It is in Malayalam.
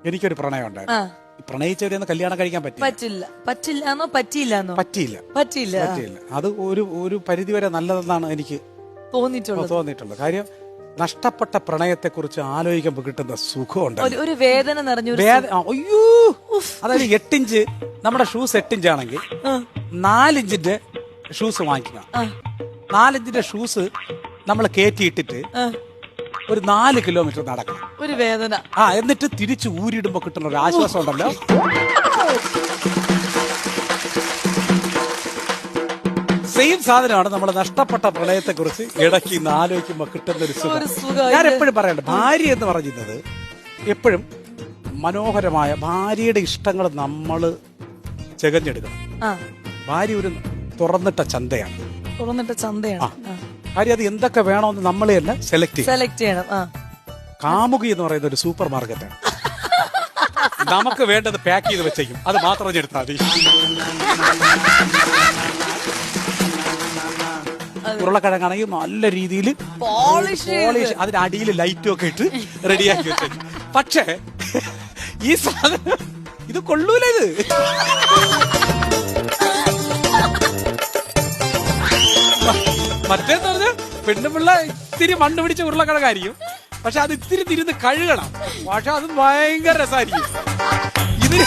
എനിക്കൊരു പ്രണയം ഉണ്ടായിരുന്നു. പ്രണയിച്ചവരെയൊന്നും കല്യാണം കഴിക്കാൻ പറ്റിയില്ല. അത് ഒരു പരിധിവരെ നല്ലതെന്നാണ് എനിക്ക് തോന്നിയിട്ടുള്ളത്. കാര്യം നഷ്ടപ്പെട്ട പ്രണയത്തെ കുറിച്ച് ആലോചിക്കുമ്പോൾ കിട്ടുന്ന സുഖമുണ്ട്. ഒരു വേദന നിറഞ്ഞ അയ്യോ, അതായത് 8 ഇഞ്ച് നമ്മുടെ ഷൂസ് 8 ഇഞ്ച് ആണെങ്കിൽ 4 ഇഞ്ചിന്റെ ഷൂസ് വാങ്ങിക്കുക. 4 ഇഞ്ചിന്റെ ഷൂസ് നമ്മൾ കയറ്റിയിട്ടിട്ട് ഒരു 4 കിലോമീറ്റർ നടക്കണം. ഒരു വേദന. എന്നിട്ട് തിരിച്ച് ഊരിടുമ്പോ കിട്ടുന്ന ഒരു ആശ്വാസം ഉണ്ടല്ലോ. സെയിം സാധനമാണ് നമ്മൾ നഷ്ടപ്പെട്ട പ്രണയത്തെ കുറിച്ച് ഇടയ്ക്ക് ഇന്ന് ആലോചിക്കുമ്പോ കിട്ടുന്ന ഒരു സുഖം. ഞാൻ എപ്പോഴും പറയണ്ട, ഭാര്യ എന്ന് പറയുന്നത് എപ്പോഴും മനോഹരമായ ഭാര്യയുടെ ഇഷ്ടങ്ങൾ നമ്മൾ ചെകഞ്ഞെടുക്കണം. ഭാര്യ ഒരു തുറന്നിട്ട ചന്തയാണ്. കാര്യം അത് എന്തൊക്കെ വേണമെന്ന് നമ്മളെ തന്നെ സെലക്ട് ചെയ്യണം. കാമുകി എന്ന് പറയുന്ന ഒരു സൂപ്പർ മാർക്കറ്റാണ്. നമുക്ക് വേണ്ടത് പാക്ക് ചെയ്ത് വെച്ചേക്കും, അത് മാത്രം എടുത്താൽ മതി. ഉരുളക്കിഴങ്ങാണെങ്കിൽ നല്ല രീതിയിൽ പോളിഷ്, അതിന്റെ അടിയിൽ ലൈറ്റും ഒക്കെ ഇട്ട് റെഡിയാക്കി വെച്ചേക്കും. പക്ഷേ ഈ സാധനം ഇത് കൊള്ളൂല. ഇത് മറ്റേന്ന് പറഞ്ഞാൽ പെണ്ണുപിള്ള ഇത്തിരി മണ്ണ് പിടിച്ച ഉരുളക്കിഴങ്ങായിരിക്കും, പക്ഷെ അത് ഇത്തിരി തിരുന്ന് കഴുകണം. പക്ഷെ അത് ഭയങ്കര രസമായിരിക്കും. ഇതിന്